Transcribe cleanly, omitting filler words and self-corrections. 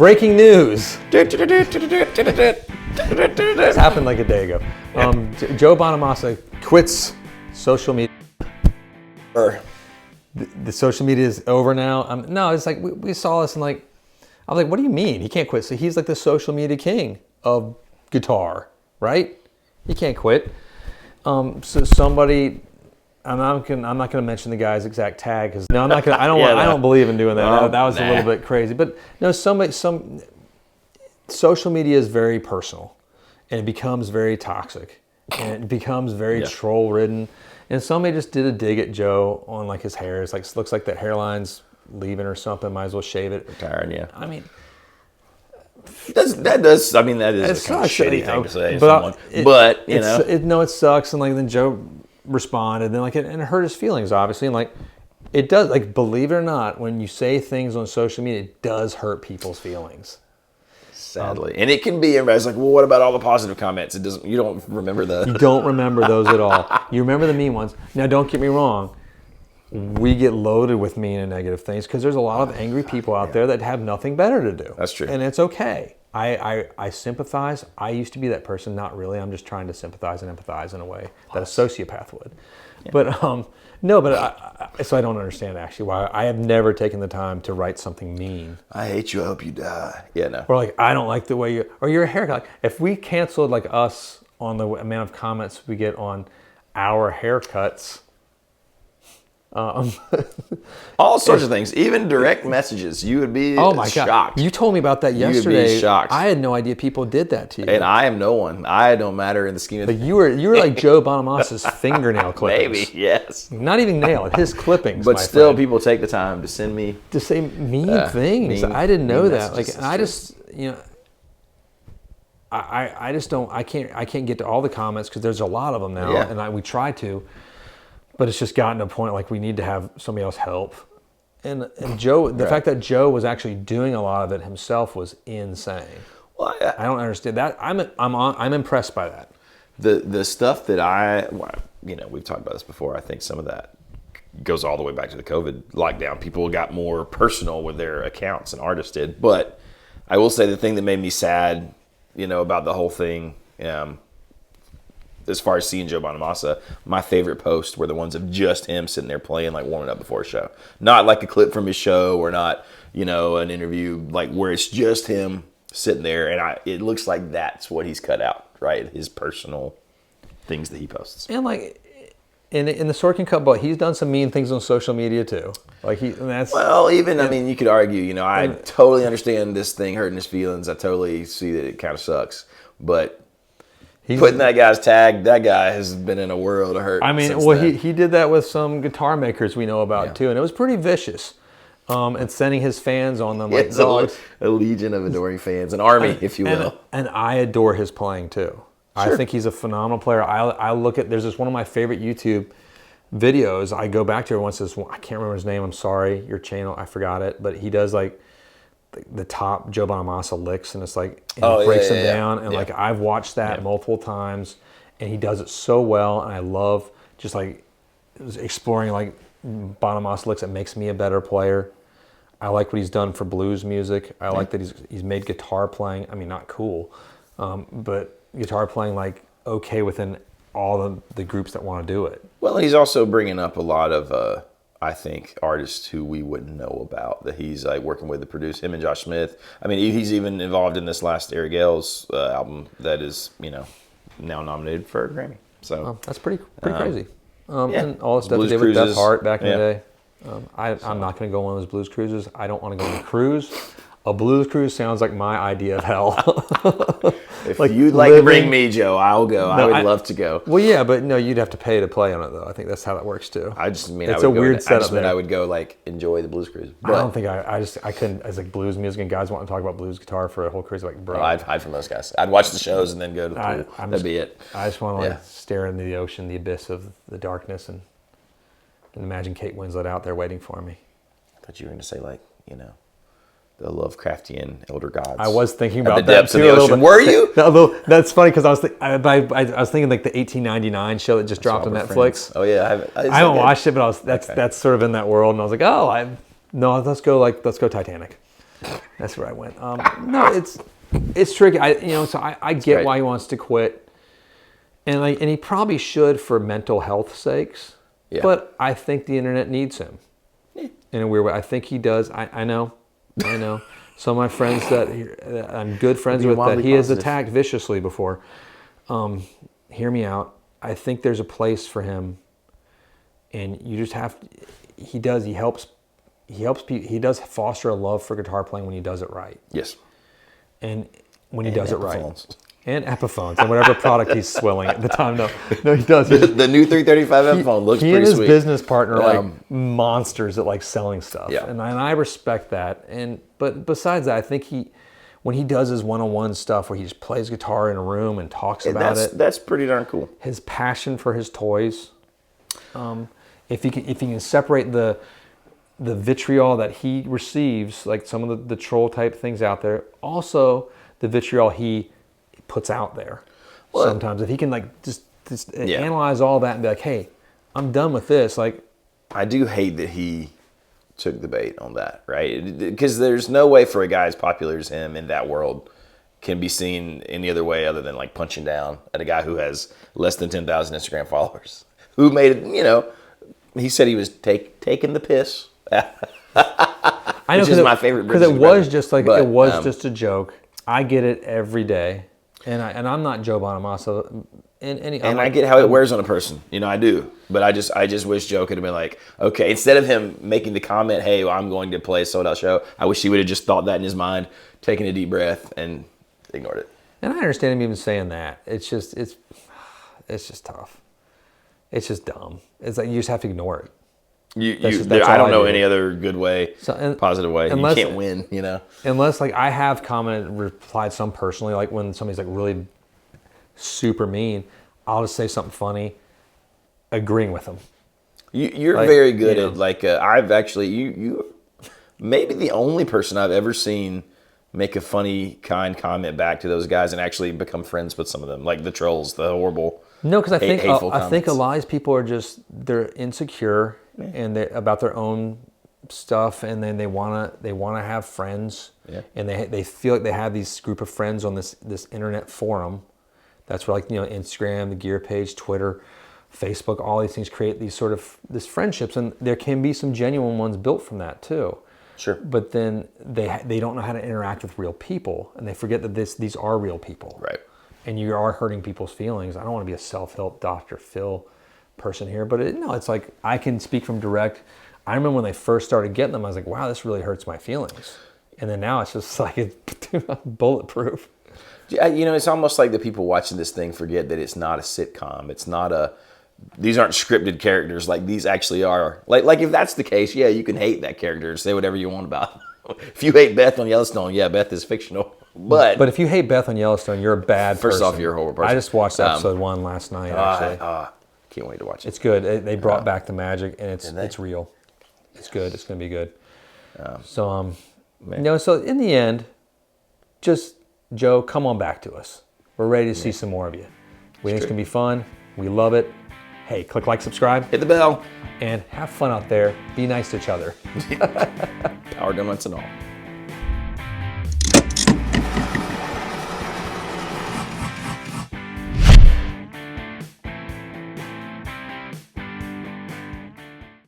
Breaking news. This happened like a day ago. Joe Bonamassa quits social media. The social media is over now. No, it's like we saw this and like, I was like, what do you mean? He can't quit. So he's like the social media king of guitar, right? He can't quit. So somebody, I'm not gonna mention the guy's exact tag because no, I'm not gonna. I don't believe in doing that. That was a little bit crazy. But no, some social media is very personal, and it becomes very toxic, and it becomes very troll ridden. And somebody just did a dig at Joe on like his hair. It's like looks like that hairline's leaving or something. Might as well shave it. Retiring, yeah. I mean, that is a kind of shitty thing to say to someone. But you know, it sucks. And like then Joe responded, and then like it hurt his feelings, obviously. And like it does, like believe it or not, when you say things on social media, it does hurt people's feelings. Sadly, and it can be. Everybody's like, "Well, what about all the positive comments?" It doesn't. You don't remember the. You don't remember those at all. You remember the mean ones. Now, don't get me wrong. We get loaded with mean and negative things because there's a lot of angry people out there that have nothing better to do. That's true, and it's okay. I sympathize. I used to be that person. Not really. I'm just trying to sympathize and empathize in a way that a sociopath would. Yeah. But no, but so I don't understand actually why I have never taken the time to write something mean. I hate you. I hope you die. Yeah, no. Or like I don't like the way you or your haircut. Like, if we canceled like us on the amount of comments we get on our haircuts. All sorts of things, even direct messages. You would be shocked. God. You told me about that yesterday. You would be shocked. I had no idea people did that to you. And I am no one. I don't matter in the scheme of things. But you were like Joe Bonamassa's fingernail clippings. Maybe, yes. Not even nail, his clippings. But still, people take the time to send me to say mean things. I didn't know that. Like, and I just, I just don't. I can't get to all the comments because there's a lot of them now, and we try to. But it's just gotten to a point like we need to have somebody else help. And Joe, the fact that Joe was actually doing a lot of it himself was insane. Well, I don't understand that. I'm impressed by that. The stuff that we've talked about this before. I think some of that goes all the way back to the COVID lockdown. People got more personal with their accounts than artists did. But I will say the thing that made me sad, about the whole thing. As far as seeing Joe Bonamassa, my favorite posts were the ones of just him sitting there playing, like warming up before a show. Not like a clip from his show or not, an interview, like where it's just him sitting there. And it looks like that's what he's cut out, right? His personal things that he posts. And like in the Sorkin Cup ball, he's done some mean things on social media too. Like you could argue, I totally understand this thing hurting his feelings. I totally see that it kind of sucks, but putting that guy's tag, that guy has been in a world of hurt. He did that with some guitar makers we know about too, and it was pretty vicious. And sending his fans on them like dogs. A legion of adoring fans, an army, if you will. And I adore his playing too. Sure. I think he's a phenomenal player. I look at, there's this one of my favorite YouTube videos. I go back to it once. I can't remember his name. I'm sorry, your channel, I forgot it. But he does like the top Joe Bonamassa licks, and it's like he breaks them down, and like I've watched that multiple times, and he does it so well, and I love just like exploring like Bonamassa licks. It makes me a better player. I like what he's done for blues music. I like that he's made guitar playing. I mean, not cool, but guitar playing like okay within all the groups that want to do it. Well, he's also bringing up a lot of. I think artists who we wouldn't know about that he's like working with to produce, him and Josh Smith. I mean, he's even involved in this last Eric Gales album that is, now nominated for a Grammy. So that's pretty crazy. And all the stuff he did with Beth Hart back in the day. I'm not going to go on those blues cruises. I don't want to go on a cruise. A blues cruise sounds like my idea of hell. If you'd like to bring me, Joe, I'll go. No, I would love to go. Well, yeah, but no, you'd have to pay to play on it, though. I think that's how that works, too. It's a weird setup. I would go, like, enjoy the blues cruise. But I don't think I couldn't, as like blues music and guys want to talk about blues guitar for a whole cruise, like, bro. I'd hide from those guys. I'd watch the shows and then go to the pool. That'd be it. I just want to stare into the ocean, the abyss of the darkness, and imagine Kate Winslet out there waiting for me. I thought you were going to say, like, the Lovecraftian elder gods. I was thinking about the depths of the ocean. Were you? No, that's funny because I was thinking like the 1899 show that just dropped on Netflix. Friends. Oh yeah, I haven't watched it, but that's sort of in that world, and I was like, let's go Titanic. That's where I went. No, it's tricky. I get great. why he wants to quit, and he probably should for mental health sakes. Yeah. But I think the internet needs him in a weird way. I think he does. I know. Some of my friends that I'm good friends with that he has attacked viciously before. Hear me out. I think there's a place for him, and you just have. He does. He helps people. He does foster a love for guitar playing when he does it right. Yes. And when he does it right. Epiphones. And Epiphones and whatever product he's swilling at the time. No, he does. The new 335 Epiphone looks pretty sweet. He and his business partner are like monsters at like selling stuff. Yeah. And I respect that. But besides that, I think when he does his one-on-one stuff where he just plays guitar in a room and talks about it. That's pretty darn cool. His passion for his toys. If he can separate the vitriol that he receives, like some of the troll type things out there, also the vitriol he puts out there. Well, sometimes if he can like just analyze all that and be like, hey, I'm done with this. Like, I do hate that he took the bait on that, right? Because there's no way for a guy as popular as him in that world can be seen any other way other than like punching down at a guy who has less than 10,000 Instagram followers, who made it, he said he was taking the piss. I know, which is my favorite because it was just like it was just a joke. I get it every day, and I'm not Joe Bonamassa. I get how it wears on a person, I do. But I just wish Joe could have been like, okay, instead of him making the comment, hey, well, I'm going to play a sold-out show, I wish he would have just thought that in his mind, taken a deep breath, and ignored it. And I understand him even saying that. It's just tough. It's just dumb. It's like you just have to ignore it. I don't know any other good way, positive way. You can't win, Unless like I have commented, replied some personally, like when somebody's like really super mean, I'll just say something funny, agreeing with them. You're like, very good at like I've actually you maybe the only person I've ever seen make a funny kind comment back to those guys and actually become friends with some of them, like the trolls, the horrible. No, because I think a lot of these people are they're insecure and about their own stuff, and then they wanna have friends, and they feel like they have these group of friends on this internet forum. That's where Instagram, the gear page, Twitter, Facebook, all these things create these this friendships, and there can be some genuine ones built from that too. Sure. But then they don't know how to interact with real people, and they forget that these are real people. Right. And you are hurting people's feelings. I don't want to be a self-help Dr. Phil person here, but it's like I can speak from direct. I remember when they first started getting them, I was like, wow, this really hurts my feelings. And then now it's just like it's bulletproof. It's almost like the people watching this thing forget that it's not a sitcom. It's not these aren't scripted characters. Like these actually are. Like if that's the case, yeah, you can hate that character and say whatever you want about it. If you hate Beth on Yellowstone, yeah, Beth is fictional. But if you hate Beth on Yellowstone, you're a bad person. First off, you're a horrible person. I just watched episode 1 last night, actually. Can't wait to watch it. It's good. They brought back the magic, and it's real. It's good. It's going to be good. So in the end, just, Joe, come on back to us. We're ready to see some more of you. We think it's going to be fun. We love it. Hey, click like, subscribe. Hit the bell. And have fun out there. Be nice to each other. Power donuts and all.